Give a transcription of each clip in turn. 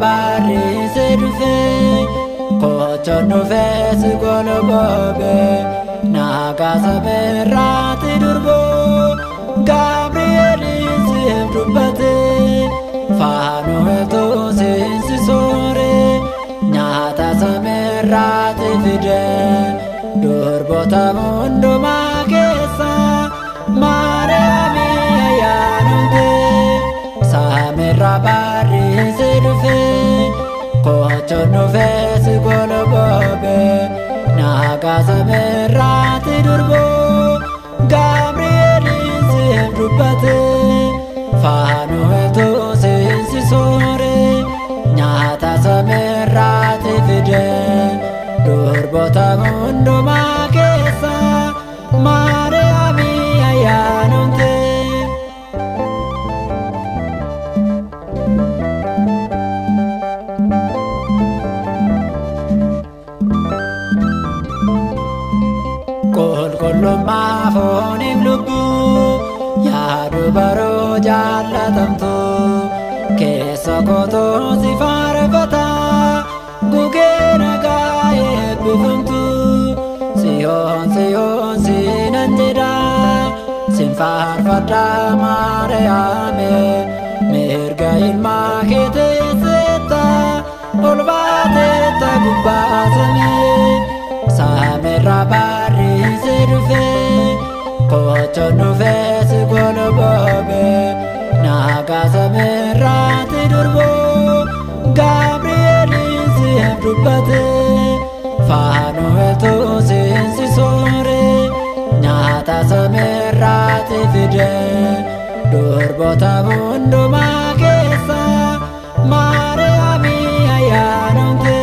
barrise dhufe kochoon dhufes golgoobe nagaa samirraatti durboo Gabrielin siif dubbate faanootu seensisoore nyaata samirraatti fide durboota hundumaa keessa Maariyaamii ayyaanamte samirra barrise dhufe kochoon dhufes golgoobe nagaa samirraatti durboo Gabrielin siif dubbate faanootu seensisoore nyaata samirraatti fide durboota hundumaa keessa Maariyaamii ayyaanamte qulqullummaa fooniif lubbuu yaadu baroo jaallatamtu keessa kotoo si faarfata gugee nagaa eebbifamtu Siyoon siinan jedha sin faarfadha Maariyaame mirga ilmaa kee teessetta ol baateetta gubbaa samii samirra barrise dhufe kochoon dhufes golgoobe nagaa samirraatti durboo Gabrielin siif dubbate faanootu seensisoore nyaata samirraatti fide durboota hundumaa keessa Maariyaamii ayyaanamte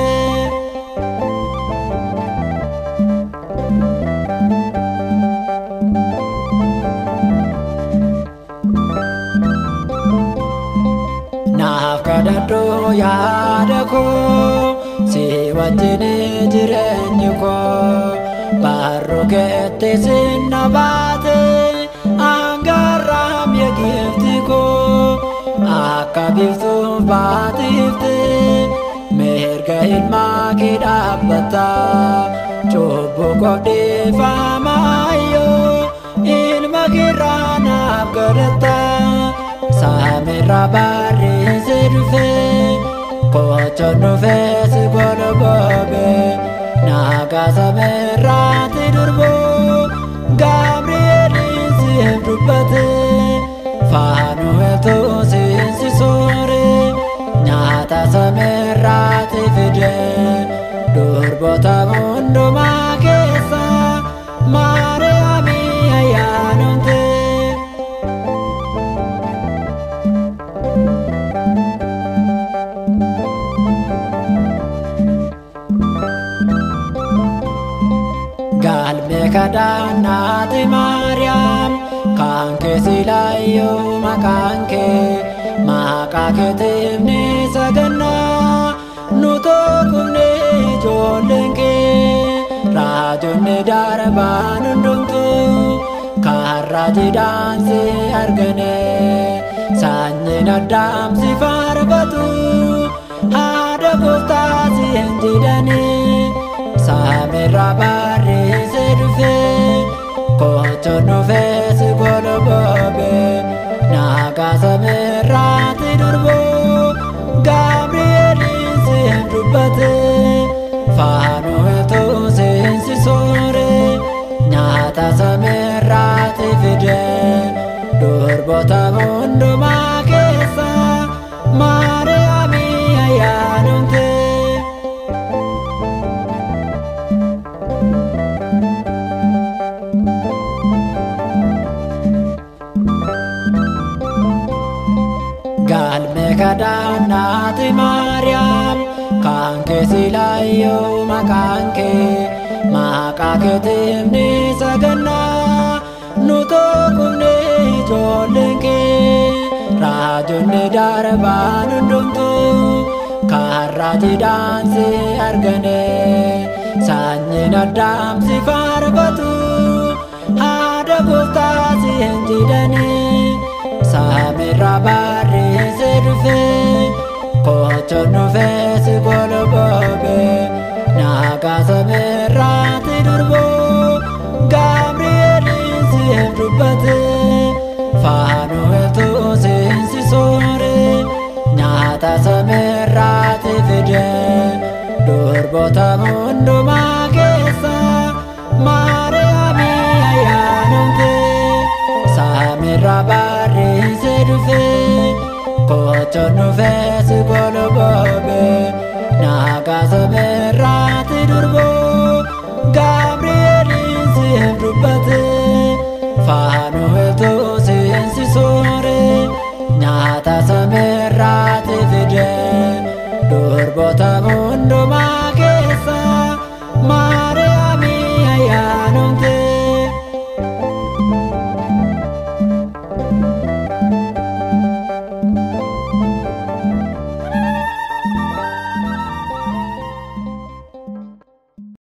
naaf kadhadhu yaada koo si wajjin jireenyi koo barruu keetti sinna baate angarraam yeegifti koo akka biiftuun baatifte mirga ilmaa kee dhaabbata cubbuu koo dhiifamaayyoo ilma keerraa naaf kadhatta samirra barrise dhufe kochoon dhufes golgoobe nagaa samirraatti durboo Gabrielin siif dubbate faanootu seensisoore nyaata samirraatti fide durboota hundumaa keessa Maariyaamii ayyaanamte galmee kadhannaati Maariyaam kan kee silaayyuu maqaan kee maqaa keetiif ni saganna nu tokkumne ijoolleen kee raajonni darbaan hundumtuu kan raajiidhaan si argane sanyiin Addaam si faarfatu haadha gooftaa si hin jedhanii samirra barrise dhufe kochoon dhufes golgoobe nagaa samirraatti durboo Gabrielin siif dubbate faanootu seensisoore nyaata samirraatti fide durboota hundumaa keessa Maariyaamii ayyaanamte galmee kadhannaati Maariyaam kan kee silaayyuu maqaan kee maqaa keetiif ni saganna nu tokkumne ijoolleen kee raajonni darbaan hundumtuu kan raajiidhaan si argane sanyiin Addaam si faarfatu haadha gooftaa si hin jedhanii samirra barrise dhufe kochoon dhufee si goloboobe nagaa samirraatti durboo Gabri'eeliin siif dubbate Faanu'eeltu seensisoore nyaata samirraatti fide durboota hundumaa keessa Maariyaamii ayyaanamte Samirraa barreesse dhufe kochoon dhufee si goloboobe nagaa samirraatti durboo Gabri'eeliin siif dubbate Faanu'eeltu seensisoore